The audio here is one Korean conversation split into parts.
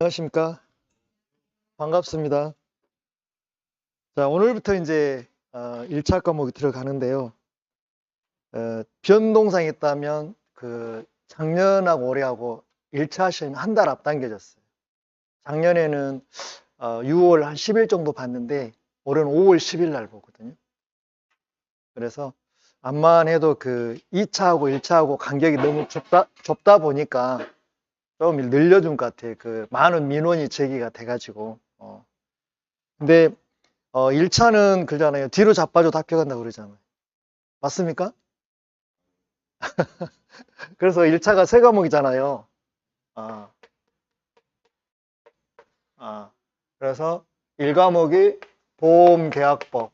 안녕하십니까? 반갑습니다. 자, 오늘부터 이제 1차 과목이 들어가는데요. 변동상이 있다면 작년하고 올해하고 1차 시험이 한 달 앞당겨졌어요. 작년에는 6월 한 10일 정도 봤는데 올해는 5월 10일 날 보거든요. 그래서 암만 해도 2차하고 1차하고 간격이 너무 좁다 보니까 좀 늘려준 것 같아요. 많은 민원이 제기가 돼가지고. 근데 1차는 그러잖아요. 뒤로 자빠져도 합격한다고 그러잖아요. 맞습니까? 그래서 1차가 세 과목이잖아요. 아, 그래서 1과목이 보험계약법,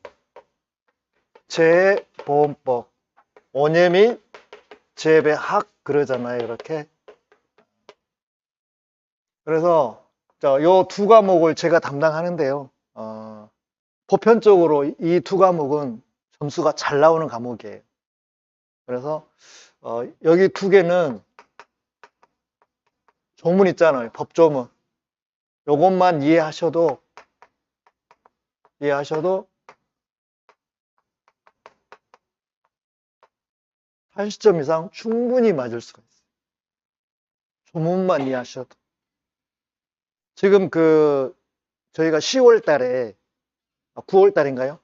재보험법, 원예 및 재배학 그러잖아요. 이렇게. 그래서 요 두 과목을 제가 담당하는데요. 보편적으로 이 두 과목은 점수가 잘 나오는 과목이에요. 그래서 여기 두 개는 조문 있잖아요. 법조문. 요것만 이해하셔도 80점 이상 충분히 맞을 수가 있어요. 조문만 이해하셔도. 지금 저희가 10월 달에 9월 달인가요?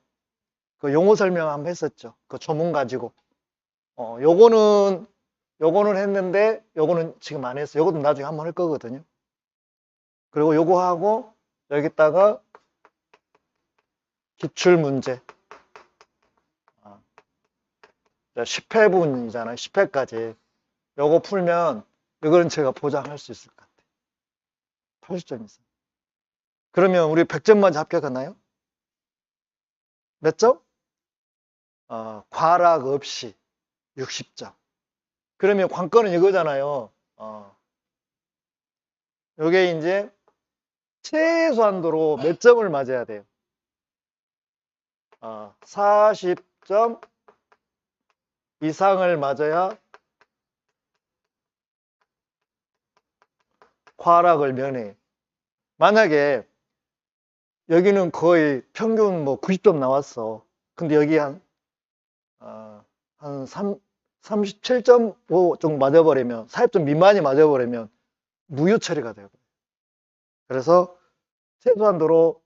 용어 설명 한번 했었죠. 조문 가지고. 요거는 했는데 요거는 지금 안 했어요. 요것도 나중에 한번 할 거거든요. 그리고 요거 하고 여기다가 기출문제 10회분이잖아요. 10회까지 요거 풀면 이거는 제가 보장할 수 있을 것 같아요. 80점 이상. 그러면 우리 100점 만에 합격하나요? 몇 점? 과락 없이 60점. 그러면 관건은 이거잖아요. 요게 이제 최소한도로 몇 점을 맞아야 돼요? 40점 이상을 맞아야 과락을 면해. 만약에 여기는 거의 평균 90점 나왔어. 근데 여기 한 37.5 정도 맞아버리면, 40점 미만이 맞아버리면 무효 처리가 돼요. 그래서 최소한도로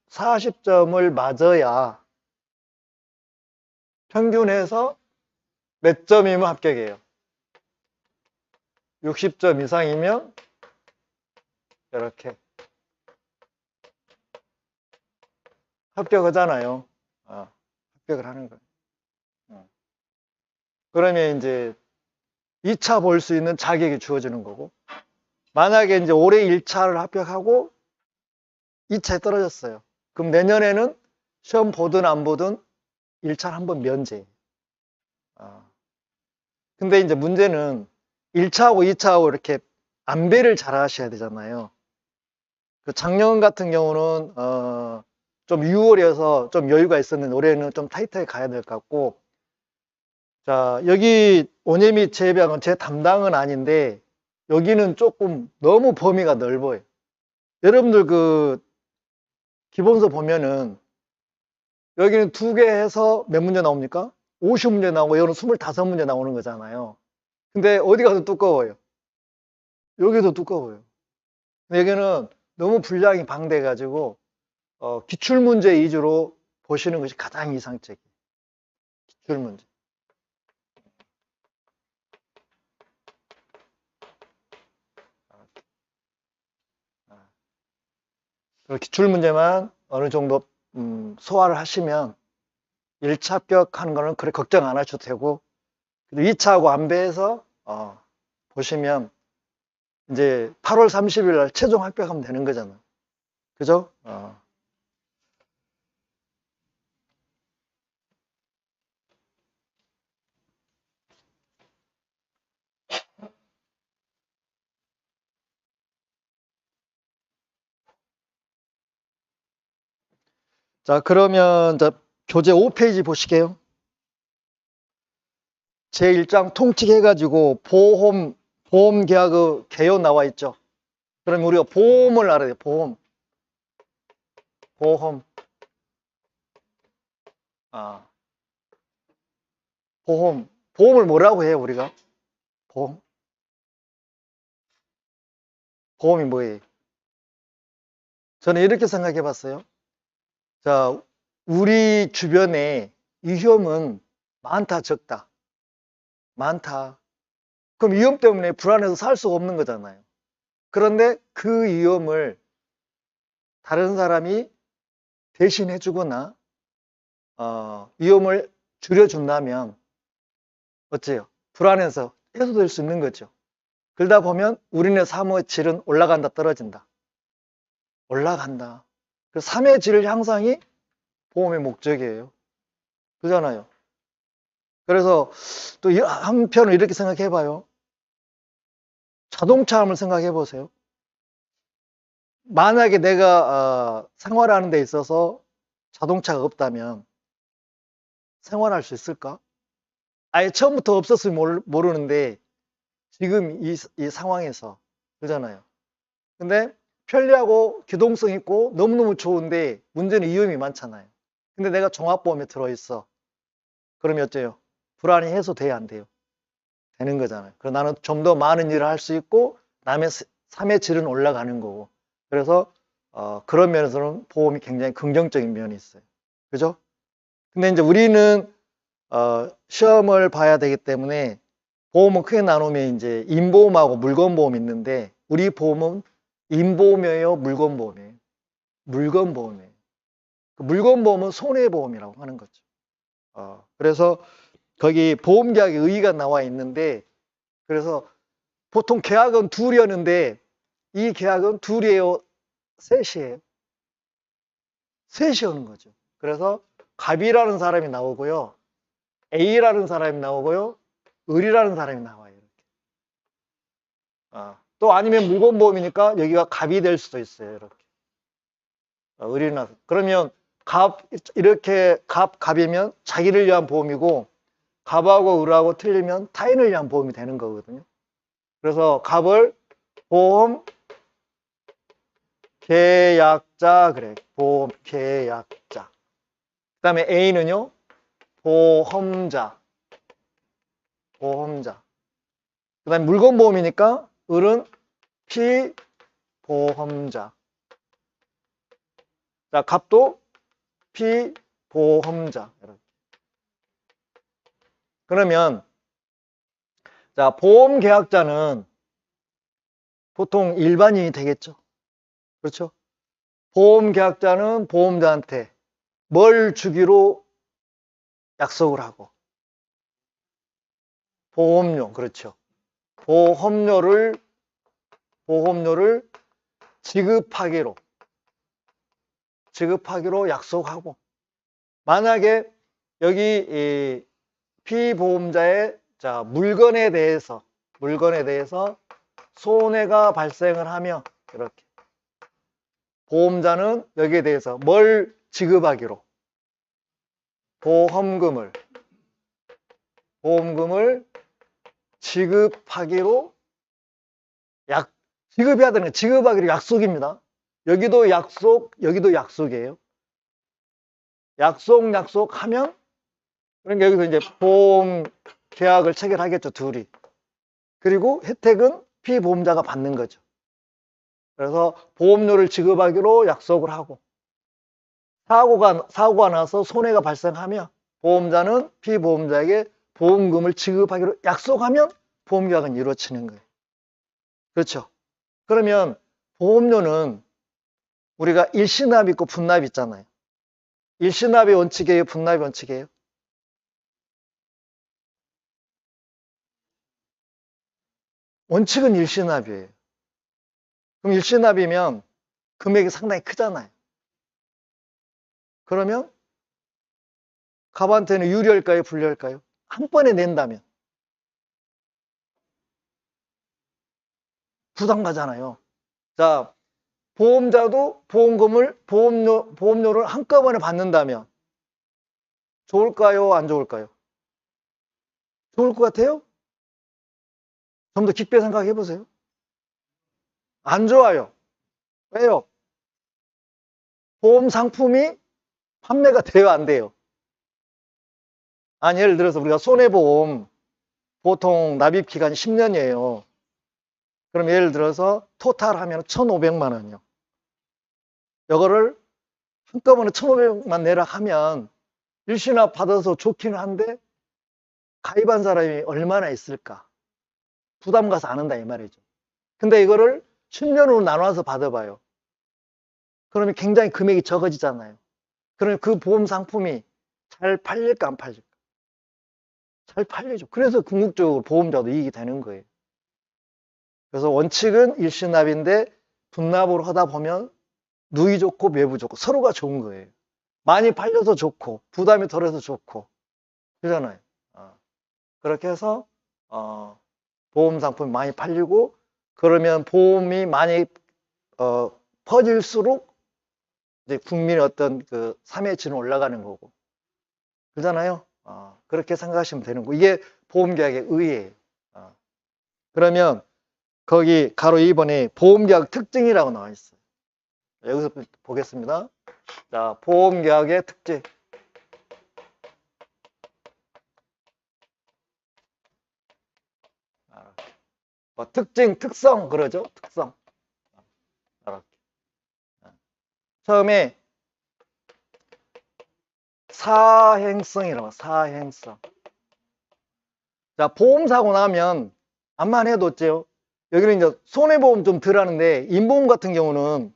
40점을 맞아야 평균에서 몇 점이면 합격이에요? 60점 이상이면 이렇게 합격하잖아요. 합격을 하는 거예요. 그러면 이제 2차 볼 수 있는 자격이 주어지는 거고, 만약에 이제 올해 1차를 합격하고 2차에 떨어졌어요. 그럼 내년에는 시험 보든 안 보든 1차를 한번 면제. 근데 이제 문제는 1차하고 2차하고 이렇게 안배를 잘 하셔야 되잖아요. 작년 같은 경우는 좀 6월이어서 좀 여유가 있었는데 올해는 좀 타이트하게 가야 될 것 같고, 자, 여기 원예 및 재배학은 제 담당은 아닌데 여기는 조금 너무 범위가 넓어요. 여러분들 기본서 보면은 여기는 2개 해서 몇 문제 나옵니까? 50문제 나오고 여기는 25문제 나오는 거잖아요. 근데 어디 가서 두꺼워요? 여기도 두꺼워요. 여기는 너무 분량이 방대해 가지고 기출문제 위주로 보시는 것이 가장 이상적이에요. 기출문제. 기출문제만 어느 정도 소화를 하시면 1차 합격하는 거는 그래 걱정 안 하셔도 되고, 2차하고 안배해서 보시면 이제 8월 30일 날 최종 합격하면 되는 거잖아요. 그죠? 자, 그러면 교재 5페이지 보시게요. 제1장 통칙 해가지고 보험계약의 개요 나와 있죠. 그럼 우리가 보험을 알아야 돼요. 보험. 보험. 보험. 보험을 뭐라고 해요, 우리가? 보험. 보험이 뭐예요? 저는 이렇게 생각해 봤어요. 자, 우리 주변에 위험은 많다, 적다? 많다. 그럼 위험 때문에 불안해서 살 수가 없는 거잖아요. 그런데 그 위험을 다른 사람이 대신해 주거나, 위험을 줄여준다면, 어째요? 불안해서 해소될 수 있는 거죠. 그러다 보면 우리네 삶의 질은 올라간다, 떨어진다? 올라간다. 그 삶의 질 향상이 보험의 목적이에요. 그잖아요. 그래서 또 한편으로 이렇게 생각해 봐요. 자동차 한번 생각해 보세요. 만약에 내가 생활하는 데 있어서 자동차가 없다면 생활할 수 있을까? 아예 처음부터 없었으면 모르는데 지금 이 상황에서 그러잖아요. 근데 편리하고 기동성 있고 너무너무 좋은데 문제는 위험이 많잖아요. 근데 내가 종합보험에 들어있어. 그러면 어째요? 불안이 해소돼야 안 돼요? 되는 거잖아요. 그래서 나는 좀 더 많은 일을 할 수 있고 남의 삶의 질은 올라가는 거고. 그래서 그런 면에서는 보험이 굉장히 긍정적인 면이 있어요. 그죠? 근데 이제 우리는 시험을 봐야 되기 때문에 보험은 크게 나누면 이제 인보험하고 물건보험이 있는데 우리 보험은 인보험이에요, 물건보험이에요? 물건보험이에요. 그 물건보험은 손해보험이라고 하는 거죠. 그래서 거기 보험계약의 의의가 나와 있는데 그래서 보통 계약은 둘이었는데 이 계약은 둘이에요, 셋이에요? 셋이 오는 거죠. 그래서 갑이라는 사람이 나오고요, A라는 사람이 나오고요, 을이라는 사람이 나와요. 이렇게. 또 아니면 물건보험이니까 여기가 갑이 될 수도 있어요. 이렇게. 을이나. 그러면 이렇게 갑이면 자기를 위한 보험이고 갑하고 을하고 틀리면 타인을 위한 보험이 되는 거거든요. 그래서 갑을 보험 계약자 그래. 보험 계약자. 그 다음에 A는요, 보험자. 보험자. 그 다음에 물건보험이니까 을은 피보험자. 자, 갑도 피보험자. 이렇게. 그러면 자, 보험계약자는 보통 일반인이 되겠죠. 그렇죠? 보험계약자는 보험자한테 뭘 주기로 약속을 하고 보험료, 그렇죠. 보험료를 지급하기로 약속하고 만약에 여기 이 피보험자의 자, 물건에 대해서 손해가 발생을 하며 이렇게 보험자는 여기에 대해서 뭘 지급하기로 보험금을 지급하기로 지급해야 되는 거 지급하기로 약속입니다. 여기도 약속이에요. 약속하면 그러니까 여기서 이제 보험 계약을 체결하겠죠, 둘이. 그리고 혜택은 피보험자가 받는 거죠. 그래서 보험료를 지급하기로 약속을 하고 사고가 나서 손해가 발생하며 보험자는 피보험자에게 보험금을 지급하기로 약속하면 보험계약은 이루어지는 거예요. 그렇죠? 그러면 보험료는 우리가 일시납 있고 분납 있잖아요. 일시납의 원칙이에요, 분납의 원칙이에요? 원칙은 일시납이에요. 그럼 일시납이면 금액이 상당히 크잖아요. 그러면 갑한테는 유리할까요, 불리할까요? 한 번에 낸다면 부담 가잖아요. 자, 보험자도 보험료를 한꺼번에 받는다면 좋을까요, 안 좋을까요? 좋을 것 같아요? 좀 더 깊게 생각해 보세요. 안 좋아요. 왜요? 보험 상품이 판매가 돼요, 안 돼요? 아니, 예를 들어서 우리가 손해보험 보통 납입 기간이 10년이에요. 그럼 예를 들어서 토탈 하면 1,500만 원이요. 이거를 한꺼번에 1,500만 내라 하면 일시납 받아서 좋기는 한데 가입한 사람이 얼마나 있을까? 부담 가서 안 한다 이 말이죠. 근데 이거를 10년으로 나눠서 받아봐요. 그러면 굉장히 금액이 적어지잖아요. 그러면 그 보험 상품이 잘 팔릴까 안 팔릴까? 잘 팔리죠. 그래서 궁극적으로 보험자도 이익이 되는 거예요. 그래서 원칙은 일시납인데 분납으로 하다 보면 누이 좋고 매부 좋고 서로가 좋은 거예요. 많이 팔려서 좋고 부담이 덜해서 좋고 그러잖아요. 그렇게 해서 보험 상품이 많이 팔리고 그러면 보험이 많이 퍼질수록 이제 국민의 어떤 그 사회치는 올라가는 거고 그러잖아요. 그렇게 생각하시면 되는 거. 이게 보험계약의 의의예요. 그러면 거기 가로 2번에 보험계약 특징이라고 나와 있어요. 여기서 보겠습니다. 자, 보험계약의 특징. 특징, 특성 그러죠. 특성. 이렇게. 처음에 사행성이라고 사행성. 자, 보험사고 나면 암만 해도 어째요? 여기는 이제 손해보험 좀 덜 하는데 인보험 같은 경우는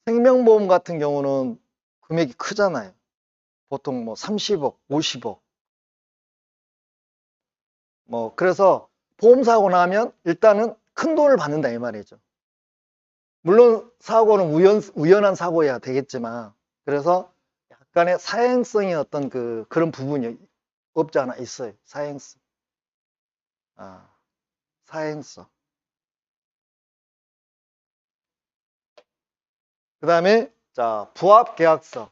생명보험 같은 경우는 금액이 크잖아요. 보통 뭐 30억, 50억. 뭐 그래서 보험사고 나면 일단은 큰 돈을 받는다 이 말이죠. 물론 사고는 우연한 사고야 되겠지만 그래서 약간의 사행성의 어떤 그런 부분이 없지 않아 있어요. 사행성. 사행성. 그 다음에 자 부합계약서.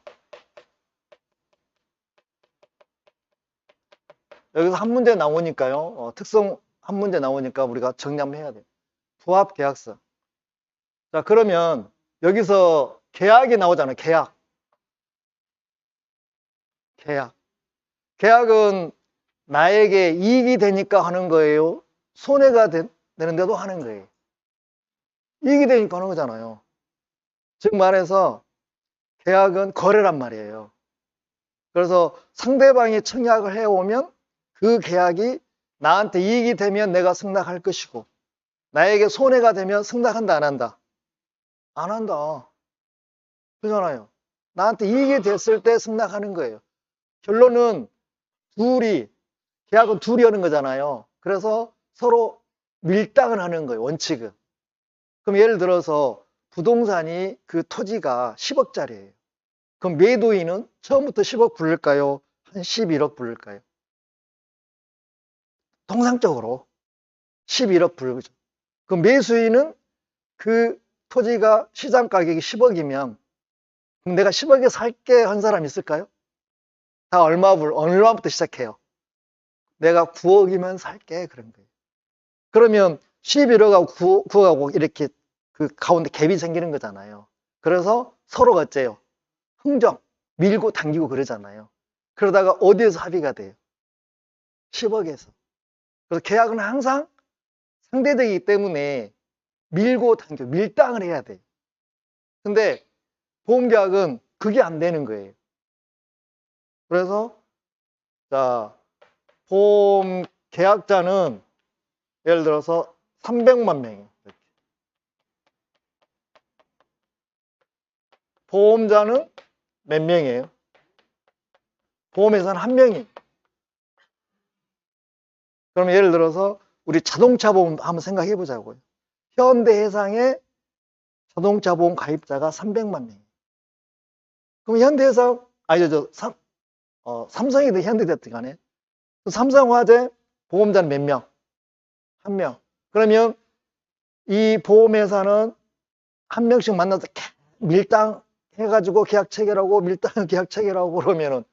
여기서 한 문제 나오니까요. 특성 한 문제 나오니까 우리가 정리 한번 해야 돼요. 부합계약서. 자 그러면 여기서 계약이 나오잖아요. 계약. 계약은 나에게 이익이 되니까 하는 거예요. 손해가 되는데도 하는 거예요. 이익이 되니까 하는 거잖아요. 즉 말해서 계약은 거래란 말이에요. 그래서 상대방이 청약을 해오면 그 계약이 나한테 이익이 되면 내가 승낙할 것이고 나에게 손해가 되면 승낙한다 안 한다? 안 한다. 그러잖아요. 나한테 이익이 됐을 때 승낙하는 거예요. 결론은 계약은 둘이 하는 거잖아요. 그래서 서로 밀당을 하는 거예요. 원칙은. 그럼 예를 들어서 부동산이 그 토지가 10억짜리예요. 그럼 매도인은 처음부터 10억 부를까요? 한 11억 부를까요? 통상적으로 11억 부르죠. 그럼 매수인은 그 토지가 시장 가격이 10억이면 그럼 내가 10억에 살게 한 사람 있을까요? 다 얼마부터 시작해요? 내가 9억이면 살게 그런 거예요. 그러면 11억하고 9억하고 이렇게 그 가운데 갭이 생기는 거잖아요. 그래서 서로가 어째요? 흥정, 밀고 당기고 그러잖아요. 그러다가 어디에서 합의가 돼요? 10억에서. 그래서 계약은 항상 상대적이기 때문에 밀고 당겨, 밀당을 해야 돼요. 근데 보험계약은 그게 안 되는 거예요. 그래서 자 보험 계약자는 예를 들어서 300만 명이에요. 보험자는 몇 명이에요? 보험회사는 한 명이에요. 그럼 예를 들어서 우리 자동차 보험 한번 생각해 보자고요. 현대해상의 자동차 보험 가입자가 300만 명이에요. 그럼 현대해상 삼성이든 현대됐든 간에 삼성화재 보험자는 몇 명? 한 명. 그러면 이 보험회사는 한 명씩 만나서 밀당 해가지고 계약 체결하고 밀당 계약 체결하고 그러면은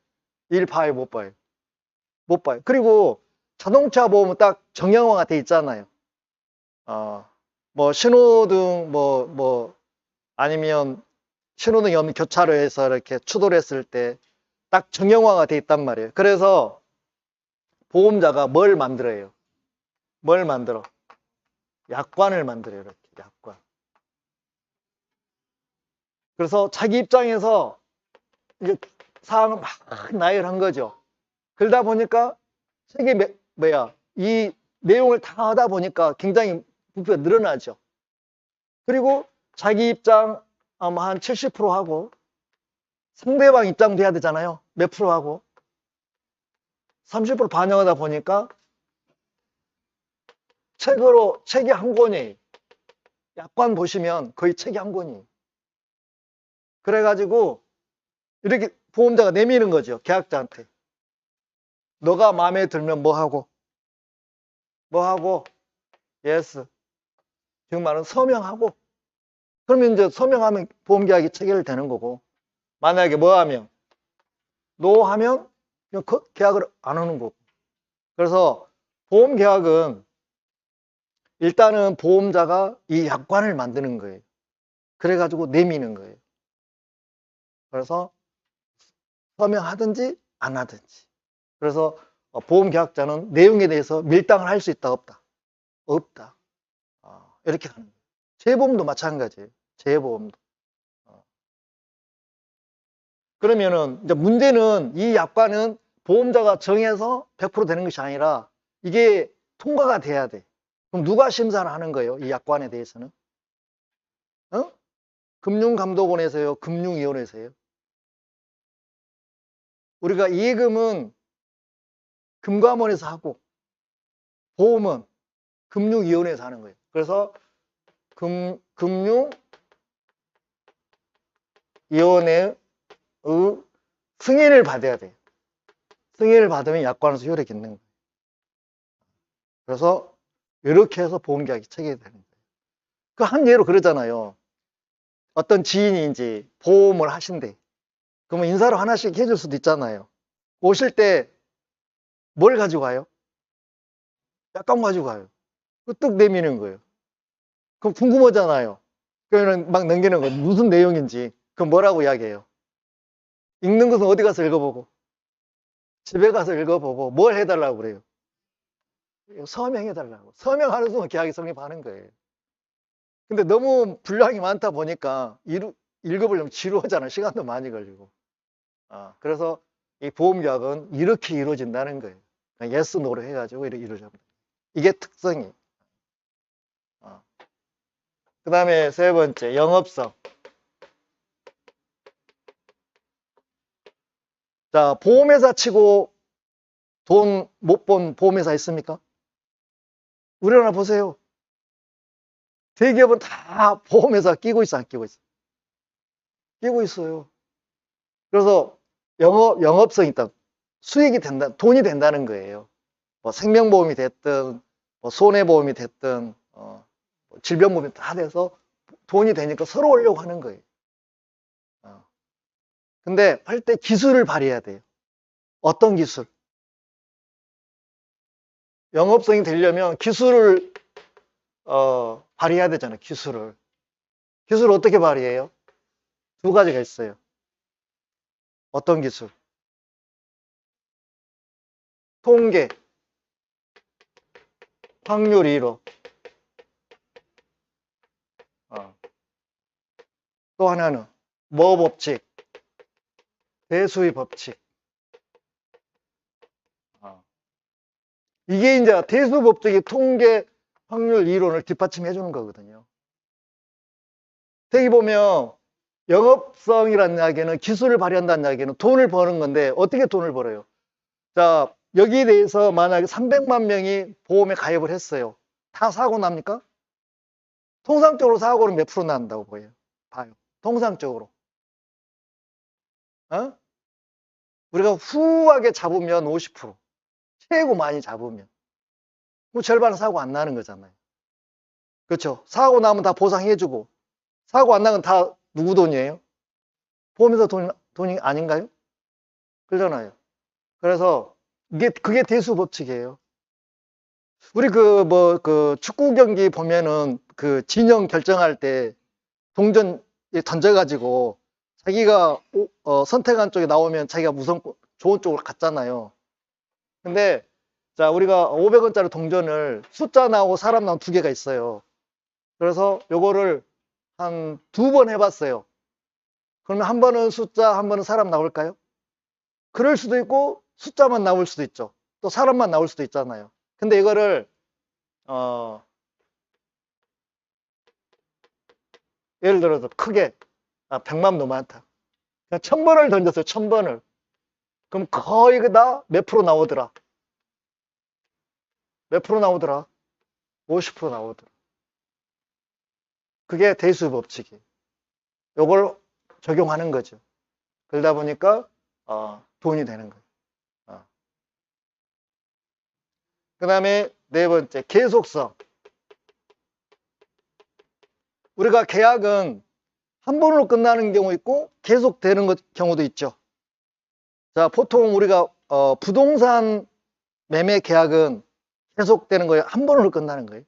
일 봐요, 못 봐요? 못 봐요. 그리고 자동차 보험은 딱 정형화가 돼 있잖아요. 뭐 신호등 아니면 신호등이 없는 교차로에서 이렇게 추돌 했을 때 딱 정형화가 돼 있단 말이에요. 그래서 보험자가 뭘 만들어요? 뭘 만들어? 약관을 만들어요. 이렇게 약관. 그래서 자기 입장에서 이제 사항을 막 나열한 거죠. 그러다 보니까 책이 이 내용을 다 하다 보니까 굉장히 부피가 늘어나죠. 그리고 자기 입장 아마 한 70% 하고 상대방 입장도 해야 되잖아요. 몇 프로 하고 30% 반영하다 보니까 책이 한 권이, 약관 보시면 거의 책이 한 권이. 그래가지고 이렇게 보험자가 내미는 거죠. 계약자한테. 너가 마음에 들면 뭐 하고 예스. 지금 말은 서명하고. 그러면 이제 서명하면 보험계약이 체결되는 거고, 만약에 뭐 하면 노 하면 그 계약을 안 하는 거고. 그래서 보험계약은 일단은 보험자가 이 약관을 만드는 거예요. 그래가지고 내미는 거예요. 그래서 서명하든지 안 하든지. 그래서 보험계약자는 내용에 대해서 밀당을 할 수 있다 없다? 없다. 이렇게 가는 거예요. 재보험도 마찬가지예요. 재보험도. 그러면은 이제 문제는 이 약관은 보험자가 정해서 100% 되는 것이 아니라 이게 통과가 돼야 돼. 그럼 누가 심사를 하는 거예요? 이 약관에 대해서는? 금융감독원에서요? 금융위원회에서요? 우리가 예금은 금감원에서 하고 보험은 금융위원회에서 하는 거예요. 그래서 금융위원회의 승인을 받아야 돼요. 승인을 받으면 약관에서 효력이 있는 거예요. 그래서 이렇게 해서 보험계약이 체결되는 거예요. 그 한 예로 그러잖아요. 어떤 지인이 이제 보험을 하신대. 그러면 인사로 하나씩 해줄 수도 있잖아요. 오실 때 뭘 가지고 가요? 약관 가지고 가요. 뚝 내미는 거예요. 그럼 궁금하잖아요. 그러면 막 넘기는 거예요. 무슨 내용인지. 그럼 뭐라고 이야기해요? 읽는 것은 어디 가서 읽어보고, 집에 가서 읽어보고, 뭘 해달라고 그래요? 서명해달라고. 서명하는 순간 계약이 성립하는 거예요. 근데 너무 분량이 많다 보니까 읽어보려면 지루하잖아요. 시간도 많이 걸리고. 그래서 이 보험계약은 이렇게 이루어진다는 거예요. 예스, 노로 해가지고 이렇게 이루어집니다. 이게 특성이에요. 그 다음에 세 번째, 영업성. 자, 보험회사 치고 돈 못 본 보험회사 있습니까? 우리나라 보세요. 대기업은 다 보험회사 끼고 있어, 안 끼고 있어? 끼고 있어요. 그래서 영업성이 있다. 수익이 된다, 돈이 된다는 거예요. 뭐 생명보험이 됐든, 뭐 손해보험이 됐든, 질병보험이 다 돼서 돈이 되니까 서로 오려고 하는 거예요. 근데 할 때 기술을 발휘해야 돼요. 어떤 기술? 영업성이 되려면 기술을 발휘해야 되잖아요. 기술을 어떻게 발휘해요? 두 가지가 있어요. 어떤 기술? 통계, 확률 이론. 또 하나는 뭐 법칙? 대수의 법칙. 이게 이제 대수 법칙이 통계, 확률 이론을 뒷받침해 주는 거거든요. 되게 보면 영업성이라는 이야기는, 기술을 발휘한다는 이야기는 돈을 버는 건데, 어떻게 돈을 벌어요? 자, 여기에 대해서 만약에 300만 명이 보험에 가입을 했어요. 다 사고 납니까? 통상적으로 사고는 몇 프로 난다고 봐요? 통상적으로. 우리가 후하게 잡으면 50%, 최고 많이 잡으면. 그 절반은 사고 안 나는 거잖아요. 그렇죠? 사고 나면 다 보상해주고, 사고 안 나면 다 누구 돈이에요? 보험회사 돈이 아닌가요? 그러잖아요. 그래서 그게 대수 법칙이에요. 우리 축구 경기 보면은 그 진영 결정할 때 동전 던져가지고 자기가 선택한 쪽이 나오면 자기가 우선 좋은 쪽으로 갔잖아요. 근데 자, 우리가 500원짜리 동전을 숫자 나오고 사람 나온 두 개가 있어요. 그래서 요거를 한 2번 해봤어요. 그러면 한 번은 숫자, 한 번은 사람 나올까요? 그럴 수도 있고 숫자만 나올 수도 있죠. 또 사람만 나올 수도 있잖아요. 근데 이거를 예를 들어서 크게 100만 너무 많다. 그냥 1000번을 던졌어요. 1000번을. 그럼 거의 다 몇 프로 나오더라? 몇 프로 나오더라? 50% 나오더라. 그게 대수 법칙이에요. 요걸 적용하는 거죠. 그러다 보니까 돈이 되는 거예요. 그 다음에 네 번째, 계속성. 우리가 계약은 한 번으로 끝나는 경우 있고 계속되는 경우도 있죠. 자, 보통 우리가 부동산 매매 계약은 계속되는 거예요. 한 번으로 끝나는 거예요.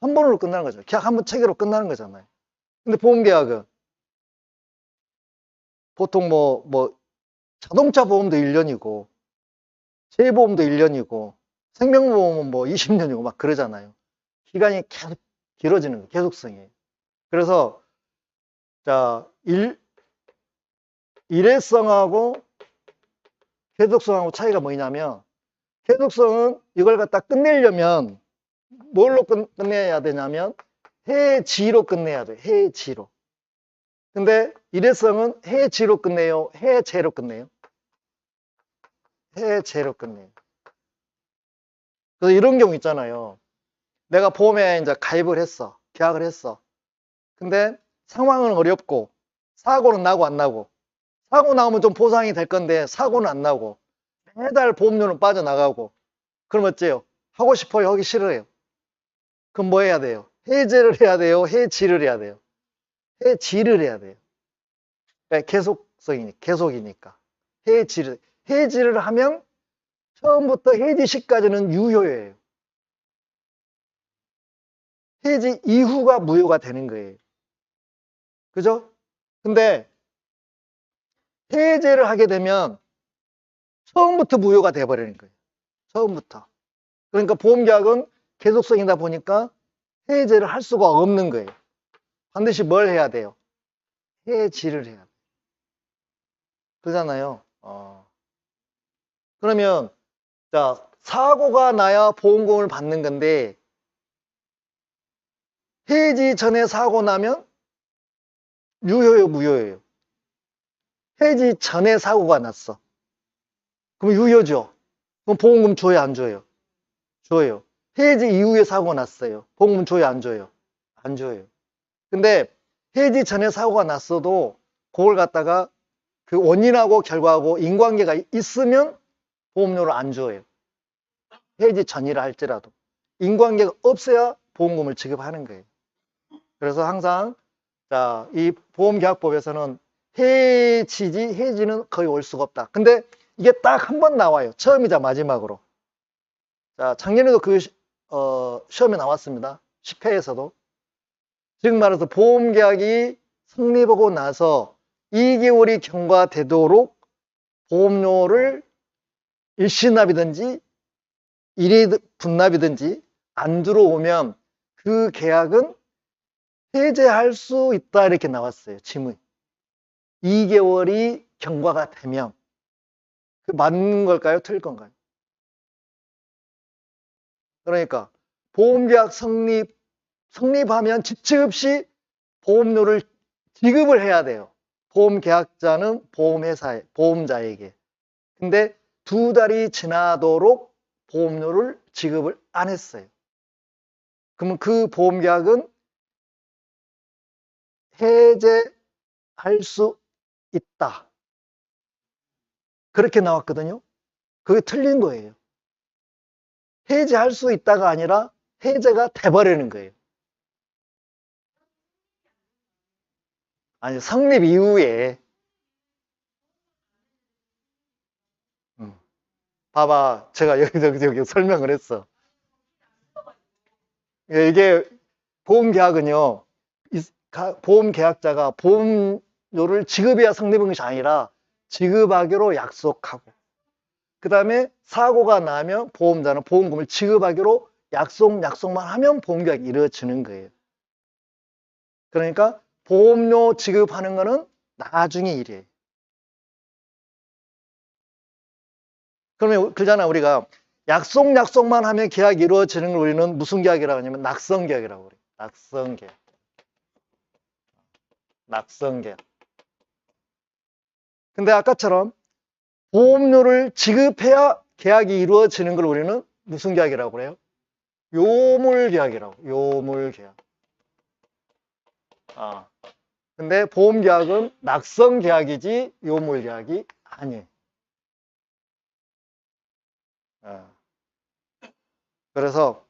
한 번으로 끝나는 거죠. 계약 한 번 체결로 끝나는 거잖아요. 근데 보험 계약은 보통 자동차 보험도 1년이고 세보험도 1년이고 생명보험은 20년이고 막 그러잖아요. 기간이 계속 길어지는 거예요. 계속성이. 그래서 자, 일회성하고 계속성하고 차이가 뭐냐면, 계속성은 이걸 갖다 끝내려면 뭘로 끝내야 되냐면 해지로 끝내야 돼. 해지로. 근데 일회성은 해지로 끝내요, 해제로 끝내요? 해제로 끝내요. 그래서 이런 경우 있잖아요. 내가 보험에 이제 가입을 했어. 계약을 했어. 근데 상황은 어렵고 사고는 나고 안 나고, 사고 나오면 좀 보상이 될 건데 사고는 안 나고 매달 보험료는 빠져나가고, 그럼 어째요? 하고 싶어요? 하기 싫어요? 그럼 뭐 해야 돼요? 해제를 해야 돼요? 해지를 해야 돼요? 해지를 해야 돼요. 계속이니까. 해지를 하면 처음부터 해지 시까지는 유효예요. 해지 이후가 무효가 되는 거예요. 그죠? 근데 해제를 하게 되면 처음부터 무효가 돼버리는 거예요. 처음부터. 그러니까 보험계약은 계속성이다 보니까 해제를 할 수가 없는 거예요. 반드시 뭘 해야 돼요? 해지를 해야 돼요. 그러잖아요. 그러면 자, 사고가 나야 보험금을 받는 건데 해지 전에 사고 나면 유효예요, 무효예요? 해지 전에 사고가 났어. 그럼 유효죠. 그럼 보험금 줘요, 안 줘요? 줘요. 해지 이후에 사고가 났어요. 보험금 줘요, 안 줘요? 안 줘요. 근데 해지 전에 사고가 났어도 그걸 갖다가 그 원인하고 결과하고 인과관계가 있으면 보험료를 안 줘요. 해지 전이라 할지라도. 인과관계가 없어야 보험금을 지급하는 거예요. 그래서 항상 자, 이 보험계약법에서는 해지는 거의 올 수가 없다. 근데 이게 딱 한 번 나와요. 처음이자 마지막으로. 자, 작년에도 그 시험에 나왔습니다. 10회에서도. 즉 말해서 보험계약이 성립하고 나서 2개월이 경과되도록 보험료를 일시납이든지 일회분납이든지 안 들어오면 그 계약은 해제할 수 있다, 이렇게 나왔어요. 지문이. 2개월이 경과가 되면. 그 맞는 걸까요? 틀릴 건가요? 그러니까 보험계약 성립하면 지체 없이 보험료를 지급을 해야 돼요. 보험계약자는 보험자에게. 근데 2달이 지나도록 보험료를 지급을 안 했어요. 그러면 그 보험계약은 해제할 수 있다. 그렇게 나왔거든요. 그게 틀린 거예요. 해제할 수 있다가 아니라 해제가 돼버리는 거예요. 아니, 성립 이후에. 봐봐, 제가 여기 설명을 했어. 이게 보험계약은요, 보험계약자가 보험료를 지급해야 성립한 것이 아니라 지급하기로 약속하고, 그 다음에 사고가 나면 보험자는 보험금을 지급하기로 약속만 하면 보험계약이 이루어지는 거예요. 그러니까 보험료 지급하는 거는 나중에 일이에요. 그러면 그잖아, 우리가 약속만 하면 계약이 이루어지는 걸 우리는 무슨 계약이라고 하냐면 낙성계약이라고 그래요. 낙성계약. 근데 아까처럼 보험료를 지급해야 계약이 이루어지는 걸 우리는 무슨 계약이라고 그래요? 요물계약이라고. 요물계약. 근데 보험계약은 낙성계약이지 요물계약이 아니에요. 그래서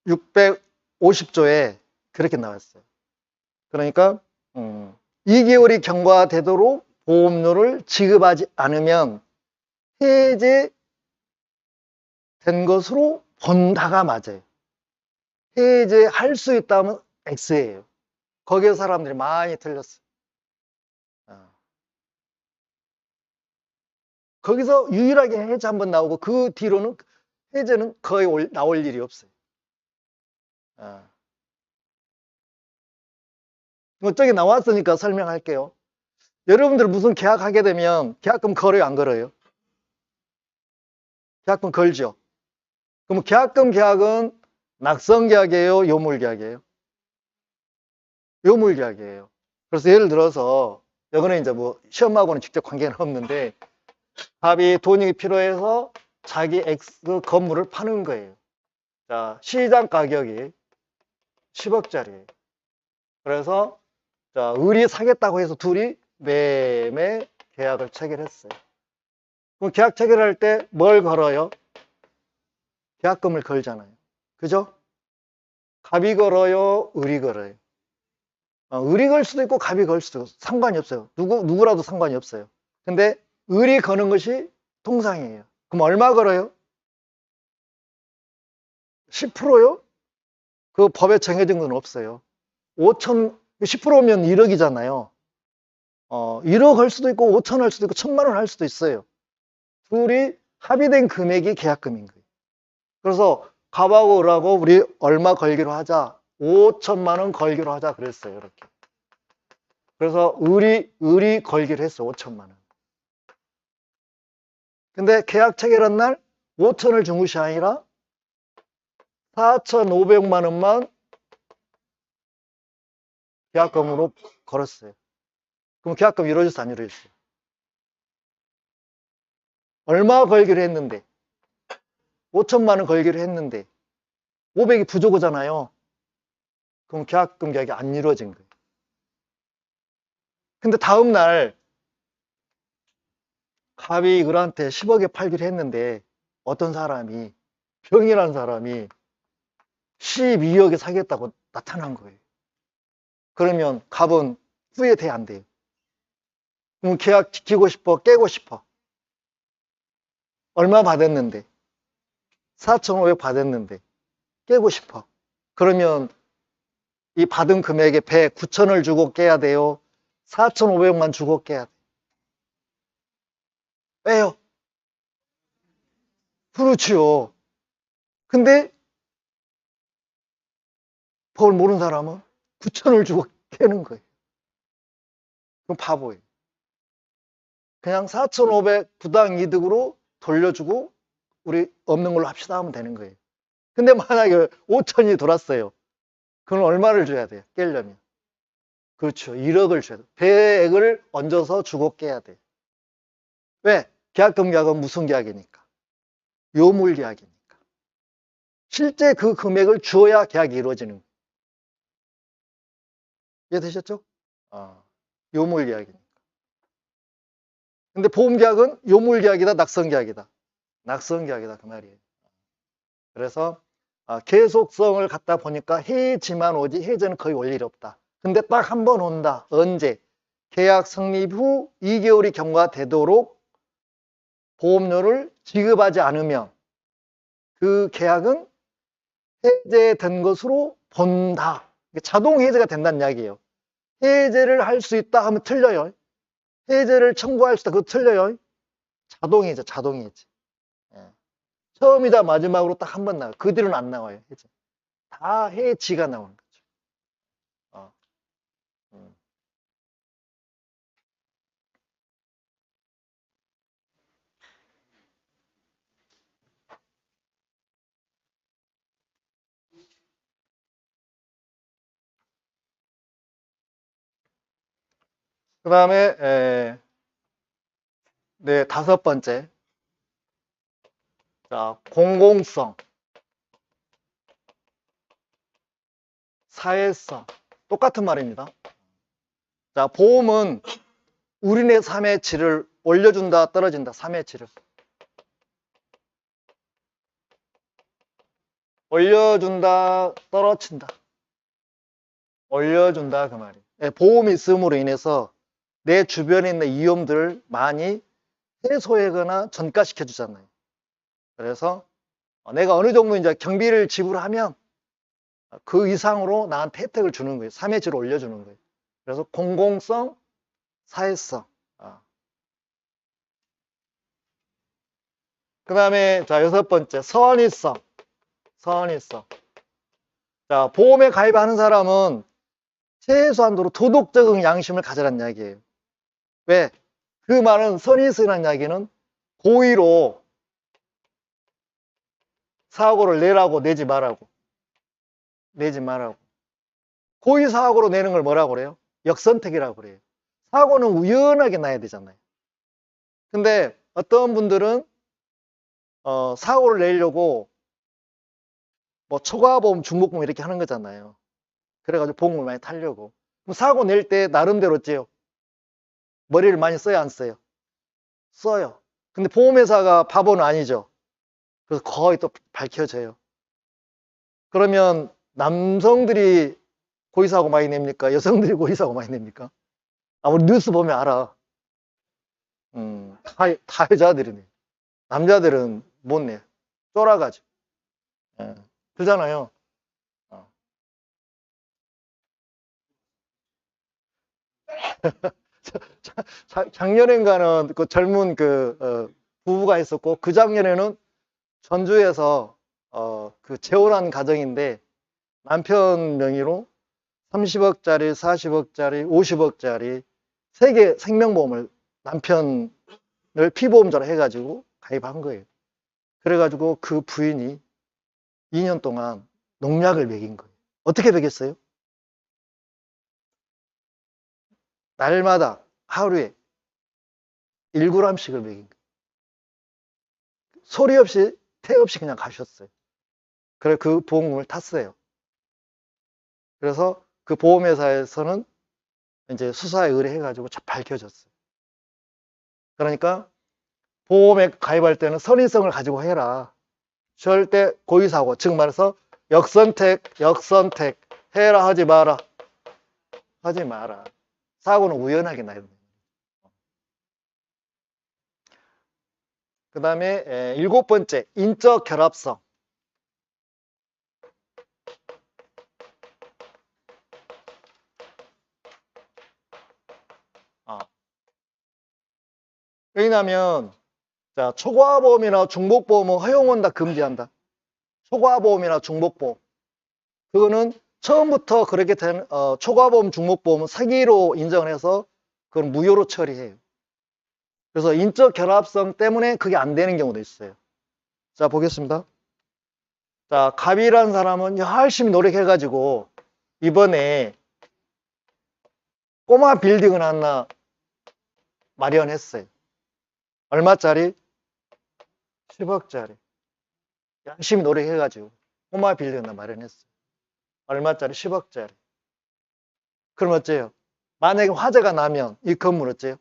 650조에 그렇게 나왔어요. 그러니까 2개월이 경과되도록 보험료를 지급하지 않으면 해제된 것으로 본다가 맞아요. 해제할 수 있다면 X예요. 거기에 사람들이 많이 틀렸어요. 거기서 유일하게 해제 한번 나오고 그 뒤로는 해제는 거의 나올 일이 없어요. 저기 나왔으니까 설명할게요. 여러분들 무슨 계약하게 되면 계약금 걸어요, 안 걸어요? 계약금 걸죠. 그럼 계약은 낙성계약이에요, 요물계약이에요? 요물계약이에요. 그래서 예를 들어서 이거는 이제 뭐 시험하고는 직접 관계는 없는데 갑이 돈이 필요해서 자기 X 건물을 파는 거예요. 자, 시장 가격이 10억짜리예요. 그래서 자, 을이 사겠다고 해서 둘이 매매 계약을 체결했어요. 그럼 계약 체결할 때 뭘 걸어요? 계약금을 걸잖아요. 그죠? 갑이 걸어요? 을이 걸어요? 을이 걸 수도 있고 갑이 걸 수도 있고 상관이 없어요. 누구라도 상관이 없어요. 근데 을이 거는 것이 통상이에요. 그럼 얼마 걸어요? 10%요? 그 법에 정해진 건 없어요. 10%면 1억이잖아요. 1억 할 수도 있고 5천 할 수도 있고 1,000만 원 할 수도 있어요. 둘이 합의된 금액이 계약금인 거예요. 그래서 갑하고 을하고 우리 얼마 걸기로 하자. 5천만 원 걸기로 하자 그랬어요. 이렇게. 그래서 을이 걸기로 했어. 5천만 원. 근데 계약 체결한 날 5천을 준 것이 아니라 4,500만 원만 계약금으로 걸었어요. 그럼 계약금 이루어졌어, 안 이루어졌어요? 얼마 걸기로 했는데 5천만 원 걸기로 했는데 500이 부족하잖아요. 그럼 계약금 계약이 안 이루어진 거예요. 근데 다음 날 갑이 을한테 10억에 팔기로 했는데 어떤 사람이 병이라는 사람이 12억에 사겠다고 나타난 거예요. 그러면 갑은 후회돼, 안 돼요? 그럼 계약 지키고 싶어, 깨고 싶어? 얼마 받았는데? 4,500 받았는데 깨고 싶어. 그러면 이 받은 금액의 배 9천을 주고 깨야 돼요? 4,500만 주고 깨야 돼요? 빼요. 그렇지요. 근데 법을 모르는 사람은 9천을 주고 깨는 거예요. 그럼 바보예요. 그냥 4,500 부당 이득으로 돌려주고 우리 없는 걸로 합시다 하면 되는 거예요. 근데 만약에 5천이 돌았어요. 그럼 얼마를 줘야 돼요? 깨려면. 그렇죠. 1억을 줘야 돼요. 배액을 얹어서 주고 깨야 돼요. 왜? 계약금 계약은 무슨 계약이니까? 요물 계약이니까. 실제 그 금액을 주어야 계약이 이루어지는 거예요. 이해되셨죠? 요물 계약이니까. 근데 보험 계약은 요물 계약이다, 낙성 계약이다. 낙성 계약이다 그 말이에요. 그래서 계속성을 갖다 보니까 해지만 오지 해제는 거의 올 일이 없다. 근데 딱 한 번 온다. 언제? 계약 성립 후 2개월이 경과되도록 보험료를 지급하지 않으면 그 계약은 해제된 것으로 본다. 자동 해제가 된다는 이야기예요. 해제를 할 수 있다 하면 틀려요. 해제를 청구할 수 있다. 그거 틀려요. 자동 해제, 자동 해제. 예. 처음이자 마지막으로 딱 한 번 나와요. 그 뒤로는 안 나와요. 해제. 다 해지가 나오는 거죠. 어. 그 다음에 네, 다섯 번째. 자, 공공성, 사회성. 똑같은 말입니다. 자, 보험은 우리네 삶의 질을 올려준다, 떨어진다. 삶의 질을. 올려준다, 떨어진다. 올려준다, 그 말이에요. 예, 보험이 있음으로 인해서 내 주변에 있는 위험들을 많이 해소하거나 전가시켜 주잖아요. 그래서 내가 어느 정도 이제 경비를 지불하면 그 이상으로 나한테 혜택을 주는 거예요. 3의 질을 올려주는 거예요. 그래서 공공성, 사회성. 그 다음에 자, 여섯 번째, 선의성. 선의성. 자, 보험에 가입하는 사람은 최소한도로 도덕적인 양심을 가져란 이야기예요. 왜? 그 말은 선의성이라는 이야기는 고의로 사고를 내라고 내지 말라고. 내지 말라고. 고의 사고로 내는 걸 뭐라고 그래요? 역선택이라고 그래요. 사고는 우연하게 나야 되잖아요. 근데 어떤 분들은 사고를 내려고 뭐 초과보험, 중복보험 이렇게 하는 거잖아요. 그래가지고 보험을 많이 타려고. 그럼 사고 낼 때 나름대로 어째요? 머리를 많이 써야 안 써요? 써요. 근데 보험회사가 바보는 아니죠. 그래서 거의 또 밝혀져요. 그러면 남성들이 고의사고 많이 냅니까? 여성들이 고의사고 많이 냅니까? 우리 뉴스 보면 알아. 다 여자들이네. 남자들은 못 내. 쫄아가지고. 예. 그러잖아요. 어. 작년엔가는 그 젊은 부부가 있었고, 그 작년에는 전주에서 그 재혼한 가정인데 남편 명의로 30억짜리, 40억짜리, 50억짜리 세 개 생명보험을 남편을 피보험자로 해가지고 가입한 거예요. 그래가지고 그 부인이 2년 동안 농약을 먹인 거예요. 어떻게 먹였어요? 날마다 하루에 1g씩을 먹인 거예요. 소리 없이, 태 없이 그냥 가셨어요. 그래 그 보험금을 탔어요. 그래서 그 보험회사에서는 이제 수사에 의뢰해가지고 밝혀졌어요. 그러니까 보험에 가입할 때는 선의성을 가지고 해라. 절대 고의사고, 즉 말해서 역선택 해라 하지 마라. 하지 마라. 사고는 우연하게 나요. 그 다음에 일곱 번째, 인적 결합성. 왜냐하면 자, 초과보험이나 중복보험은 허용한다, 금지한다. 초과보험이나 중복보험. 그거는 처음부터 그렇게 된 초과보험, 중복보험은 사기로 인정을 해서 그건 무효로 처리해요. 그래서 인적 결합성 때문에 그게 안 되는 경우도 있어요. 자, 보겠습니다. 자, 갑이라는 사람은 열심히 노력해가지고 이번에 꼬마 빌딩을 하나 마련했어요. 얼마짜리? 10억짜리. 열심히 노력해가지고 꼬마 빌딩을 하나 마련했어요. 얼마짜리? 10억짜리. 그럼 어째요? 만약에 화재가 나면 이 건물 어째요?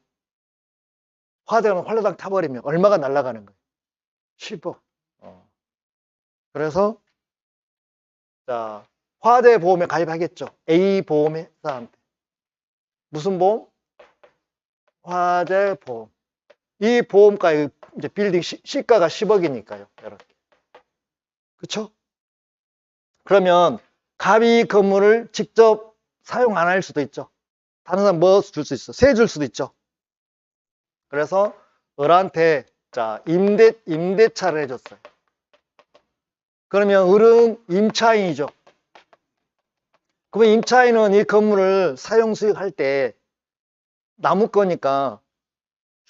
화재가 나면 홀라당 타버리면 얼마가 날아가는 거예요? 10억. 그래서 자, 화재 보험에 가입하겠죠. A 보험회사한테. 무슨 보험? 화재 보험. 이 보험가 이제 빌딩 시가가 10억이니까요. 이렇게. 그쵸? 그러면 갑이 건물을 직접 사용 안 할 수도 있죠. 다른 사람 뭐 줄 수 있어? 세 줄 수도 있죠. 그래서 을한테 자 임대차를 해줬어요. 그러면 을은 임차인이죠. 그러면 임차인은 이 건물을 사용 수익할 때 나무 거니까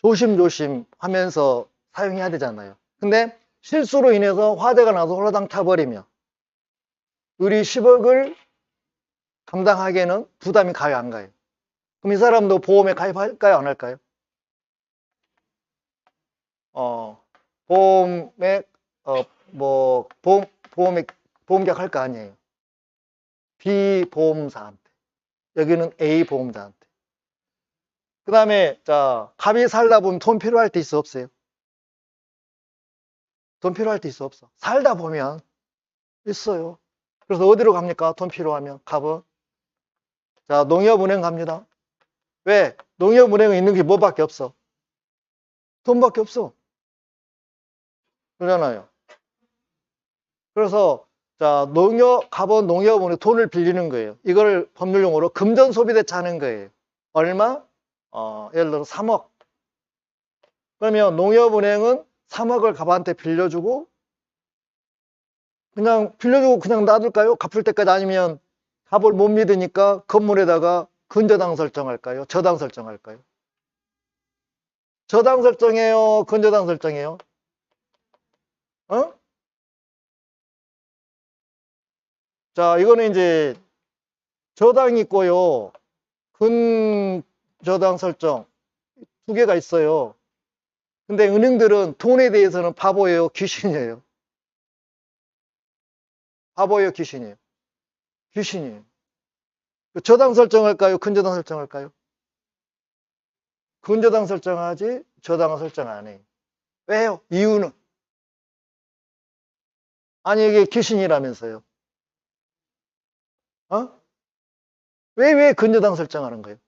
조심조심 하면서 사용해야 되잖아요. 근데 실수로 인해서 화재가 나서 홀라당 타버리면 을이 10억을 감당하기에는 부담이 가요, 안 가요? 그럼 이 사람도 보험에 가입할까요, 안 할까요? 보험에 보험계약 할 거 아니에요. B 보험사한테. 여기는 A 보험자한테. 그 다음에 자 갑이 살다 보면 돈 필요할 때 있어, 없어요? 돈 필요할 때 있어, 없어? 살다 보면 있어요. 그래서 어디로 갑니까? 돈 필요하면 갑은 자 농협은행 갑니다. 왜? 농협은행에 있는 게 뭐밖에 없어? 돈밖에 없어. 그러잖아요. 그래서 자 갑은 농협은행 돈을 빌리는 거예요. 이걸 법률용어로 금전소비대차 하는 거예요. 얼마? 예를 들어 3억. 그러면 농협은행은 3억을 갑한테 빌려주고 그냥 놔둘까요? 갚을 때까지. 아니면 갑을 못 믿으니까 건물에다가 근저당 설정할까요? 저당 설정할까요? 저당 설정해요? 근저당 설정해요? 자, 이거는 이제 저당이 있고요. 근저당 설정 두 개가 있어요. 근데 은행들은 돈에 대해서는 바보예요, 귀신이에요? 바보예요, 귀신이에요? 귀신이에요. 저당 설정할까요? 근저당 설정할까요? 근저당 설정하지 저당은 설정 안 해요. 왜요? 이유는? 아니 이게 귀신이라면서요. 왜 근저당 설정하는 거예요?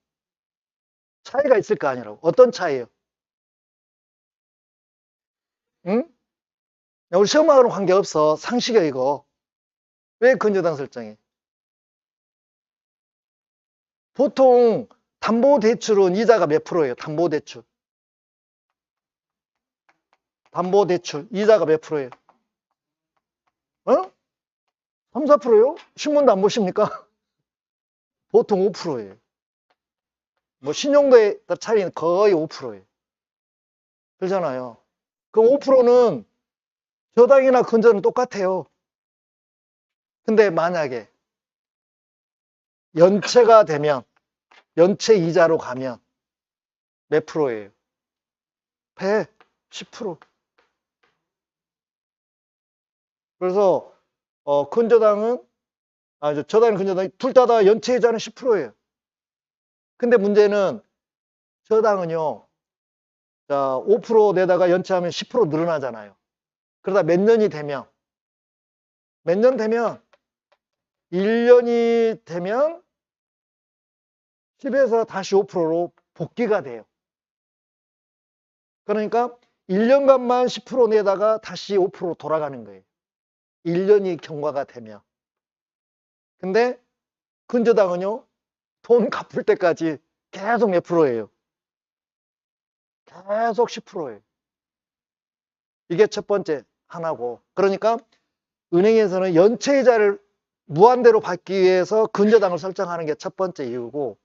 차이가 있을 거 아니라고. 어떤 차이예요? 응? 우리 시험하고는 관계없어. 상식이야 이거. 왜 근저당 설정해? 보통 담보대출은 이자가 몇 프로예요? 담보대출 이자가 몇 프로예요? 3, 4%요? 신문도 안 보십니까? 보통 5%예요. 뭐 신용도에 따라 차이는 거의 5%예요. 그렇잖아요. 그럼 5%는 저당이나 근저는 똑같아요. 근데 만약에 연체가 되면 연체 이자로 가면 몇 프로예요? 100, 10%. 그래서 근저당은 저당은 근저당 둘 다 연체 이자는 10%예요. 근데 문제는 저당은요. 자, 5% 내다가 연체하면 10% 늘어나잖아요. 그러다 몇 년이 되면 1년이 되면 10에서 다시 5%로 복귀가 돼요. 그러니까 1년간만 10% 내다가 다시 5% 돌아가는 거예요. 1년이 경과가 되면. 근데 근저당은요. 돈 갚을 때까지 계속 몇 프로예요? 계속 10%예요. 이게 첫 번째 하나고. 그러니까 은행에서는 연체이자를 무한대로 받기 위해서 근저당을 설정하는 게 첫 번째 이유고,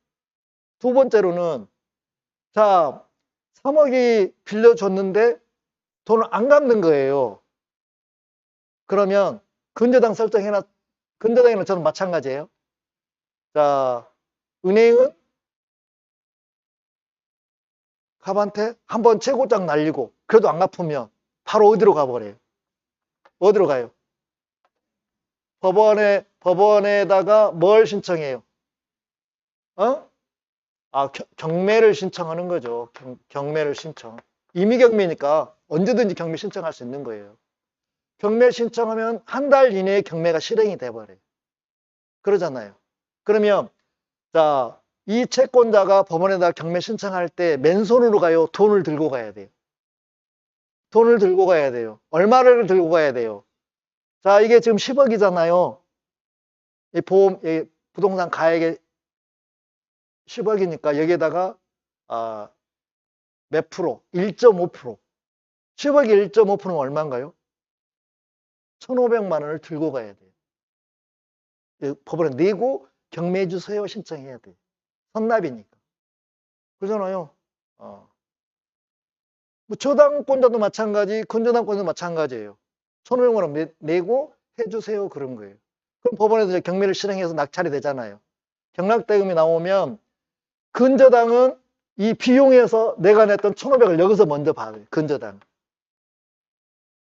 두 번째로는 자 3억이 빌려줬는데 돈을 안 갚는 거예요. 그러면 근저당에는 저는 마찬가지예요. 자, 은행은 갑한테 한번 최고장 날리고 그래도 안 갚으면 바로 어디로 가버려요? 어디로 가요? 법원에다가 뭘 신청해요? 경매를 신청하는 거죠. 경매를 신청. 임의경매니까 언제든지 경매 신청할 수 있는 거예요. 경매 신청하면 한 달 이내에 경매가 실행이 돼버려요. 그러잖아요. 그러면 자, 이 채권자가 법원에다 경매 신청할 때 맨손으로 가요? 돈을 들고 가야 돼요? 돈을 들고 가야 돼요. 얼마를 들고 가야 돼요? 자, 이게 지금 10억이잖아요. 이 보험, 이 부동산 가액이 10억이니까 여기에다가 몇 프로? 1.5%. 10억이 1.5%는 얼마인가요? 1,500만 원을 들고 가야 돼요. 법원에 내고 경매해 주세요 신청해야 돼요. 선납이니까. 그러잖아요. 뭐 저당권자도 마찬가지, 근저당권자도 마찬가지예요. 1,500만 원 내고 해주세요 그런 거예요. 그럼 법원에서 경매를 실행해서 낙찰이 되잖아요. 경락대금이 나오면 근저당은 이 비용에서 내가 냈던 1,500을 여기서 먼저 받아요. 근저당.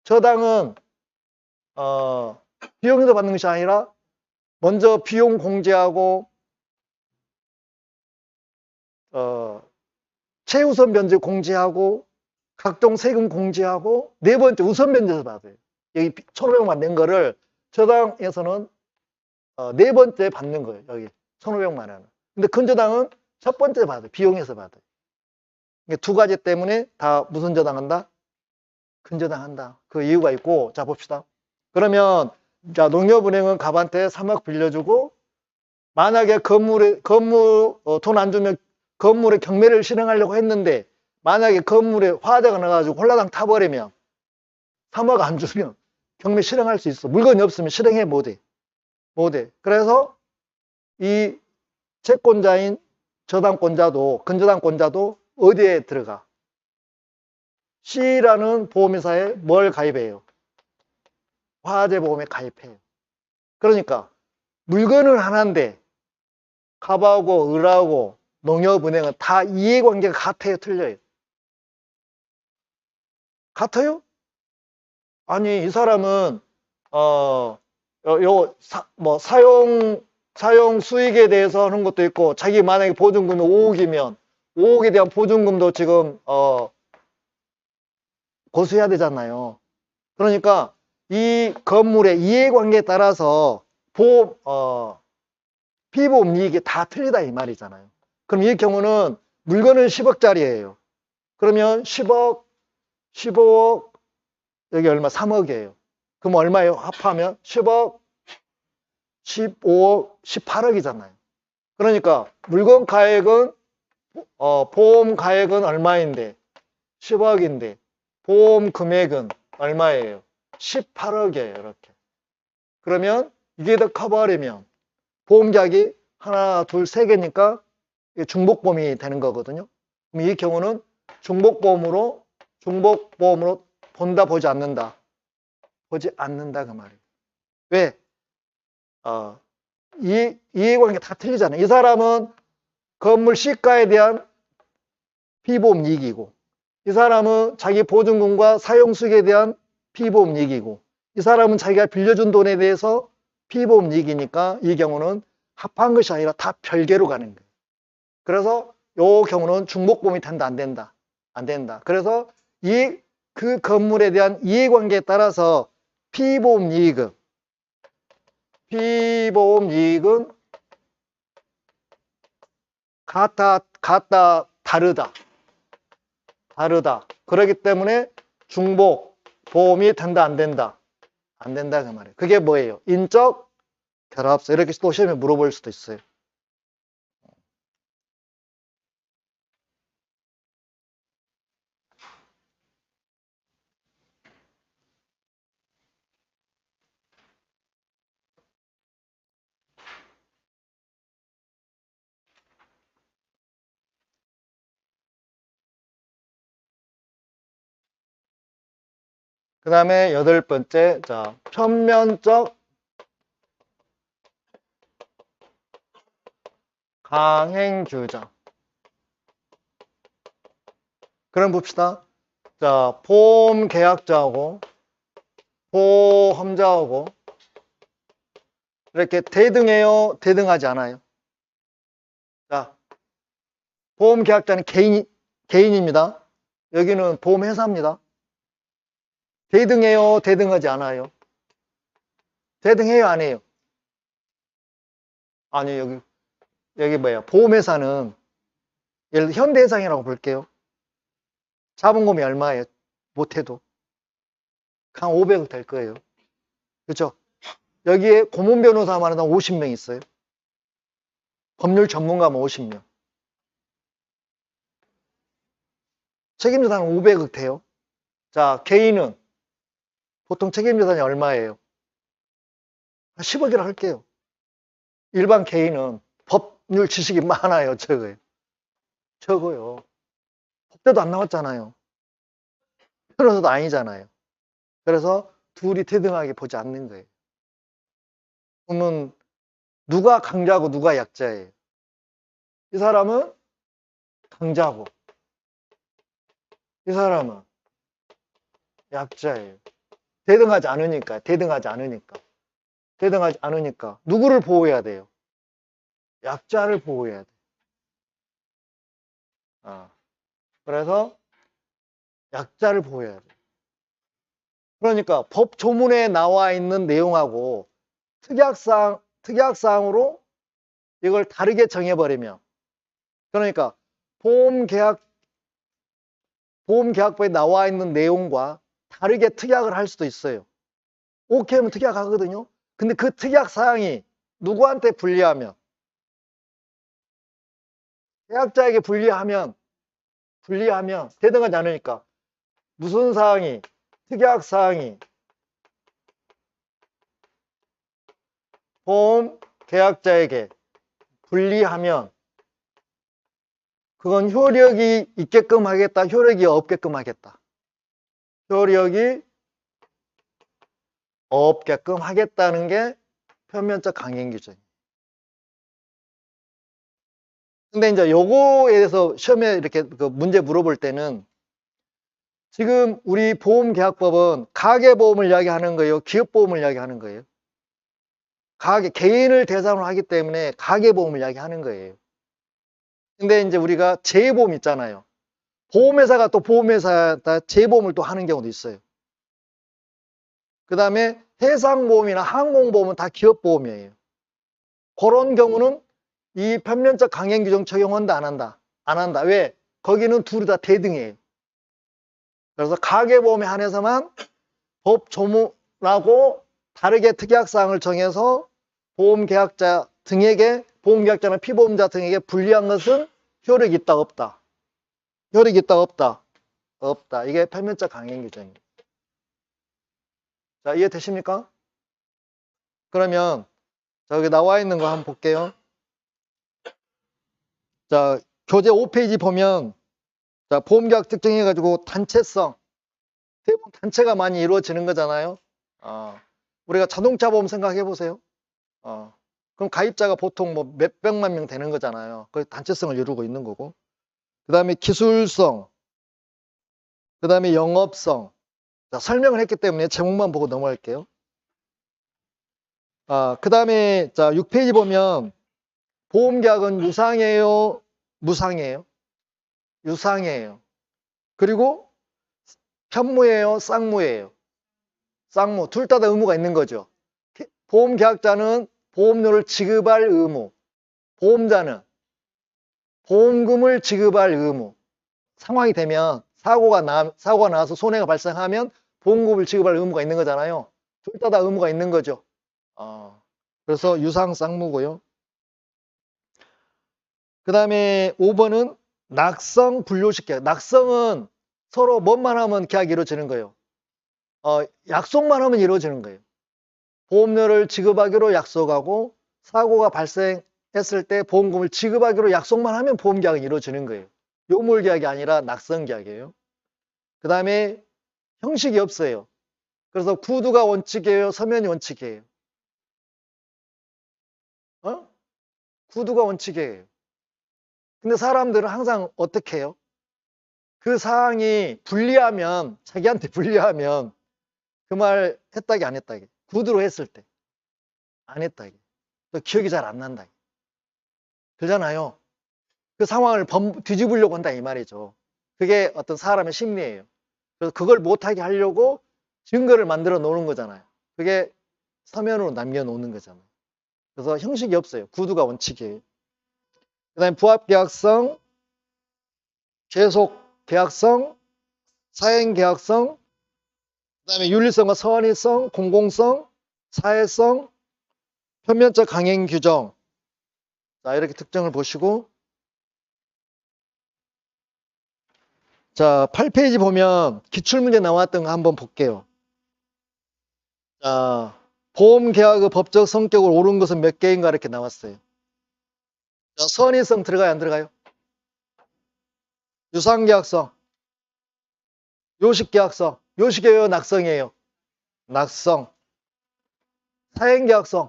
저당은 비용에서 받는 것이 아니라 먼저 비용 공제하고 최우선 변제 공제하고 각종 세금 공제하고 네 번째 우선 변제에서 받아요. 여기 1,500만 낸 거를 저당에서는 네 번째 받는 거예요. 여기 1,500만 원. 근데 근저당은 첫 번째 받아요. 비용에서 받아요. 두 가지 때문에 다 무슨 저당한다? 근저당한다. 그 이유가 있고, 자 봅시다. 그러면 자 농협은행은 갑한테 3억 빌려주고 만약에 건물 돈 안 주면 건물에 경매를 실행하려고 했는데 만약에 건물에 화재가 나가지고 홀라당 타버리면 3억 안 주면 경매 실행할 수 있어. 물건이 없으면 실행해 못해. 못해. 그래서 이 채권자인 저당권자도 근저당권자도 어디에 들어가? C라는 보험회사에 뭘 가입해요? 화재보험에 가입해요. 그러니까 물건은 하나인데 갑하고 을하고 농협은행은 다 이해관계가 같아요? 틀려요? 같아요? 아니 이 사람은 사용 수익에 대해서 하는 것도 있고 자기 만약에 보증금이 5억이면 5억에 대한 보증금도 지금 고수해야 되잖아요. 그러니까 이 건물의 이해관계에 따라서 피보험 이익이 다 틀리다 이 말이잖아요. 그럼 이 경우는 물건은 10억짜리예요. 그러면 10억, 15억, 여기 얼마? 3억이에요. 그럼 얼마예요? 합하면 10억, 15억, 18억이잖아요. 그러니까 물건 가액은 보험 가액은 얼마인데 10억인데 보험 금액은 얼마예요? 18억이에요. 이렇게. 그러면 이게 더 커버리면 보험계약이 하나, 둘, 세 개니까 중복보험이 되는 거거든요. 그럼 이 경우는 중복보험으로 본다, 보지 않는다? 보지 않는다 그 말이에요. 왜? 이해관계가 다 틀리잖아요. 이 사람은 건물 시가에 대한 피보험 이익이고 이 사람은 자기 보증금과 사용수익에 대한 피보험 이익이고 이 사람은 자기가 빌려준 돈에 대해서 피보험 이익이니까 이 경우는 합한 것이 아니라 다 별개로 가는 거예요. 그래서 이 경우는 중복보험이 된다 안 된다? 안 된다. 그래서 그 건물에 대한 이해관계에 따라서 피보험 이익은 같다, 다르다. 그렇기 때문에 중복 보험이 된다 안 된다? 안 된다 그 말이에요. 그게 뭐예요? 인적 결합서. 이렇게 또 시험에 물어볼 수도 있어요. 그 다음에 8번째, 자, 편면적 강행규정. 그럼 봅시다. 자, 보험 계약자하고 보험자하고 이렇게 대등해요? 대등하지 않아요? 자, 보험 계약자는 개인입니다. 여기는 보험회사입니다. 대등해요? 대등하지 않아요? 대등해요? 안 해요? 아니, 여기 뭐야? 보험회사는 예를 들어 현대해상이라고 볼게요. 자본금이 얼마예요? 못해도 한 500억 될 거예요. 그렇죠? 여기에 고문 변호사만 한 50명 있어요. 법률 전문가만 50명. 책임자산은 500억 돼요. 자, 개인은 보통 책임자산이 얼마예요? 한 10억이라 할게요. 일반 개인은 법률 지식이 많아요. 적어요. 적어요. 법대도 안 나왔잖아요. 변호사도 아니잖아요. 그래서 둘이 대등하게 보지 않는 거예요. 그러면 누가 강자고 누가 약자예요? 이 사람은 강자고 이 사람은 약자예요. 대등하지 않으니까, 대등하지 않으니까. 대등하지 않으니까 누구를 보호해야 돼요? 약자를 보호해야 돼. 그래서 약자를 보호해야 돼. 그러니까 법 조문에 나와 있는 내용하고 특약사항으로 이걸 다르게 정해버리면, 그러니까 보험계약법에 나와 있는 내용과 다르게 특약을 할 수도 있어요. 오케이 하면 특약하거든요. 근데 그 특약사항이 누구한테 불리하면, 계약자에게 불리하면 대등하지 않으니까 무슨 사항이, 특약사항이 보험계약자에게 불리하면 그건 효력이 있게끔 하겠다, 효력이 없게끔 하겠다. 효력이 없게끔 하겠다는 게 표면적 강행 규정이에요. 근데 이제 요거에 대해서 시험에 이렇게 그 문제 물어볼 때는, 지금 우리 보험계약법은 가계보험을 이야기하는 거예요? 기업보험을 이야기하는 거예요? 개인을 대상으로 하기 때문에 가계보험을 이야기하는 거예요. 근데 이제 우리가 재보험 있잖아요. 보험회사가 또 보험회사다 재보험을 또 하는 경우도 있어요. 그 다음에 해상보험이나 항공보험은 다 기업보험이에요. 그런 경우는 이 편면적 강행 규정 적용한다, 안 한다? 안 한다. 왜? 거기는 둘이 다 대등해요. 그래서 가계보험에 한해서만 법 조문하고 다르게 특약사항을 정해서 보험계약자 등에게, 보험계약자나 피보험자 등에게 불리한 것은 효력이 있다, 없다? 효력이 있다, 없다? 없다. 이게 표면적 강행 규정입니다. 자, 이해되십니까? 그러면 저기 나와 있는 거 한번 볼게요. 자, 교재 5페이지 보면, 자, 보험계약 특정해가지고 단체성, 대부분 단체가 많이 이루어지는 거잖아요. 우리가 자동차 보험 생각해 보세요. 그럼 가입자가 보통 뭐 몇백만 명 되는 거잖아요. 그 단체성을 이루고 있는 거고. 그 다음에 기술성, 그 다음에 영업성. 자, 설명을 했기 때문에 제목만 보고 넘어갈게요. 그 다음에 자, 6페이지 보면 보험계약은 유상이에요, 무상이에요? 유상이에요. 그리고 편무예요, 쌍무예요? 쌍무. 둘 다 의무가 있는 거죠. 보험계약자는 보험료를 지급할 의무, 보험자는 보험금을 지급할 의무. 상황이 되면 사고가 나서 손해가 발생하면 보험금을 지급할 의무가 있는 거잖아요. 둘 다 의무가 있는 거죠. 그래서 유상 쌍무고요. 그 다음에 5번은 낙성 분료식 계약. 낙성은 서로 뭐만 하면 계약이 이루어지는 거예요. 약속만 하면 이루어지는 거예요. 보험료를 지급하기로 약속하고 사고가 발생했을 때 보험금을 지급하기로 약속만 하면 보험계약이 이루어지는 거예요. 요물계약이 아니라 낙성계약이에요. 그 다음에 형식이 없어요. 그래서 구두가 원칙이에요, 서면이 원칙이에요? 구두가 원칙이에요. 근데 사람들은 항상 어떻게 해요? 그 사항이 불리하면, 자기한테 불리하면 그 말 했다기 안 했다기. 구두로 했을 때 안 했다기. 또 기억이 잘 안 난다기. 그러잖아요. 그 상황을 뒤집으려고 한다 이 말이죠. 그게 어떤 사람의 심리예요. 그래서 그걸 못하게 하려고 증거를 만들어 놓는 거잖아요. 그게 서면으로 남겨놓는 거잖아요. 그래서 형식이 없어요. 구두가 원칙이에요. 그 다음에 부합계약성, 계속계약성, 사행계약성, 그 다음에 윤리성과 선의성, 공공성, 사회성, 표면적 강행 규정. 자, 이렇게 특징을 보시고, 자, 8페이지 보면 기출문제 나왔던 거 한번 볼게요. 자, 보험계약의 법적 성격을 옳은 것은 몇 개인가 이렇게 나왔어요. 자, 선의성 들어가요, 안 들어가요? 유상계약성, 요식계약성, 요식이에요, 낙성이에요? 낙성. 사행계약성,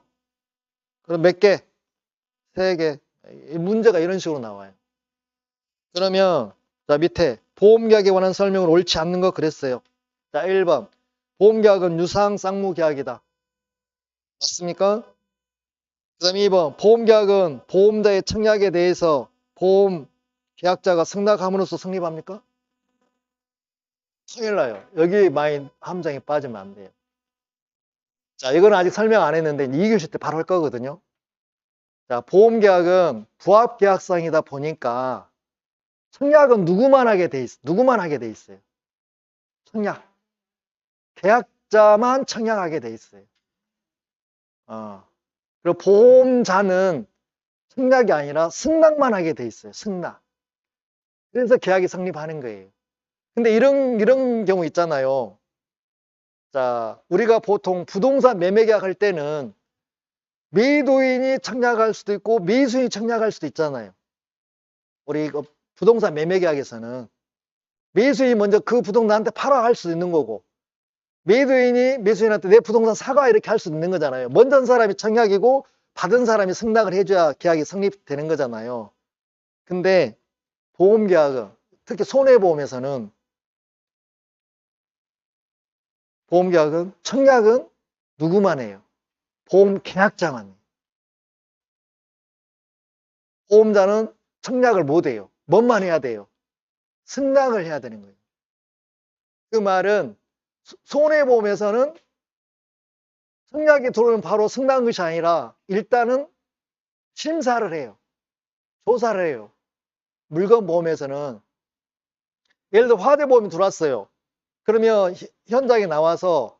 그럼 몇 개? 3개. 이 문제가 이런 식으로 나와요. 그러면 자, 밑에 보험계약에 관한 설명을 옳지 않는 거 그랬어요. 자, 1번 보험계약은 유상 쌍무계약이다. 맞습니까? 그 다음에 2번 보험계약은 보험자의 청약에 대해서 보험계약자가 승낙함으로써 성립합니까? 큰일 나요. 여기 많이 함정에 빠지면 안 돼요. 자, 이건 아직 설명 안 했는데 2교시 때 바로 할 거거든요. 자, 보험계약은 부합계약성이다 보니까 청약은 누구만 하게 돼 있어요. 누구만 하게 돼 있어요. 청약. 계약자만 청약하게 돼 있어요. 그리고 보험자는 청약이 아니라 승낙만 하게 돼 있어요. 승낙. 그래서 계약이 성립하는 거예요. 근데 이런 경우 있잖아요. 자, 우리가 보통 부동산 매매 계약할 때는 매도인이 청약할 수도 있고 매수인이 청약할 수도 있잖아요. 우리 부동산 매매 계약에서는 매수인이 먼저 그 부동산 나한테 팔아 할 수도 있는 거고 매도인이 매수인한테 내 부동산 사가 이렇게 할 수도 있는 거잖아요. 먼저 한 사람이 청약이고 받은 사람이 승낙을 해줘야 계약이 성립되는 거잖아요. 근데 보험계약은 특히 손해보험에서는 보험계약은 청약은 누구만 해요? 보험계약자만 해요. 보험자는 청약을 못 해요. 뭔만 해야 돼요? 승낙을 해야 되는 거예요. 그 말은 손해보험에서는 청약이 들어오면 바로 승낙한 것이 아니라 일단은 심사를 해요. 조사를 해요. 물건보험에서는 예를 들어 화재보험이 들어왔어요. 그러면 현장에 나와서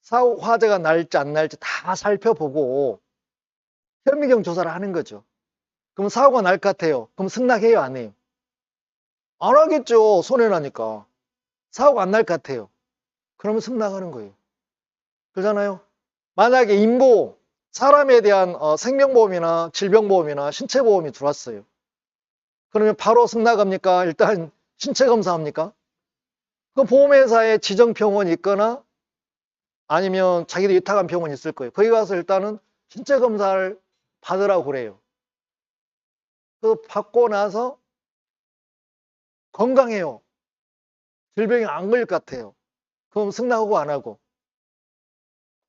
사후 화재가 날지 안 날지 다 살펴보고 현미경 조사를 하는 거죠. 그럼 사고가 날 것 같아요. 그럼 승낙해요, 안 해요? 안 하겠죠. 손해나니까. 사고가 안 날 것 같아요. 그러면 승낙하는 거예요. 그러잖아요. 만약에 인보험, 사람에 대한 생명보험이나 질병보험이나 신체보험이 들어왔어요. 그러면 바로 승낙합니까? 일단 신체검사합니까? 그 보험회사에 지정병원이 있거나 아니면 자기들 위탁한 병원이 있을 거예요. 거기 가서 일단은 신체검사를 받으라고 그래요. 그 받고 나서 건강해요. 질병이 안 걸릴 것 같아요. 그럼 승낙하고 안 하고?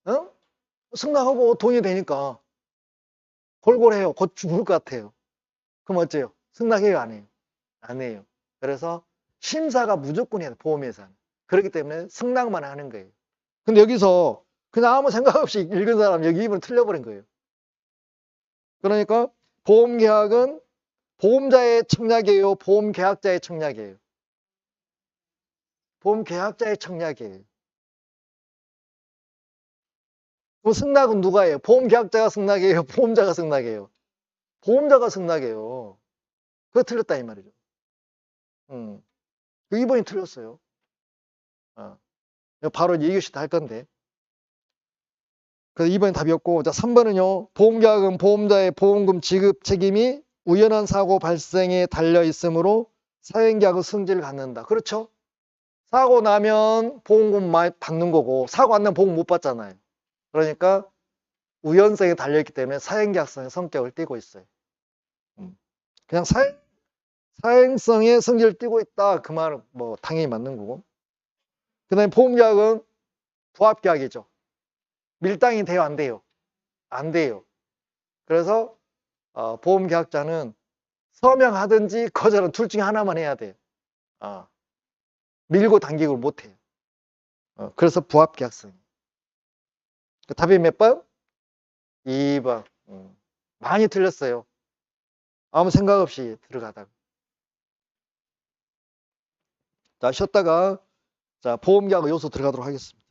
어? 승낙하고 돈이 되니까 골골해요. 곧 죽을 것 같아요. 그럼 어째요? 승낙해요, 안 해요? 안 해요. 그래서 심사가 무조건 해야 돼, 보험회사는. 그렇기 때문에 승낙만 하는 거예요. 근데 여기서 그냥 아무 생각 없이 읽은 사람 여기 2번 틀려버린 거예요. 그러니까 보험계약은 보험자의 청약이에요? 보험계약자의 청약이에요? 보험계약자의 청약이에요. 그럼 승낙은 누가 해요? 보험계약자가 승낙이에요? 보험자가 승낙이에요? 보험자가 승낙이에요. 그거 틀렸다 이 말이죠. 그 2번이 틀렸어요. 바로 2교시 다 할 건데. 그래서 2번이 답이었고, 자, 3번은요, 보험계약은 보험자의 보험금 지급 책임이 우연한 사고 발생에 달려 있으므로 사행계약의 성질을 갖는다. 그렇죠? 사고 나면 보험금 많이 받는 거고, 사고 안 나면 보험 못 받잖아요. 그러니까 우연성에 달려있기 때문에 사행계약성의 성격을 띠고 있어요. 그냥 사행성의 성질을 띠고 있다. 그 말은 뭐 당연히 맞는 거고. 그 다음에 보험계약은 부합계약이죠. 밀당이 돼요, 안 돼요? 안 돼요. 그래서 보험계약자는 서명하든지 거절은 둘 중에 하나만 해야 돼요. 밀고 당기고 못해요. 그래서 부합계약성. 답이 몇 번? 2번. 많이 틀렸어요. 아무 생각 없이 들어가다가. 자, 쉬었다가 자, 보험계약 요소 들어가도록 하겠습니다.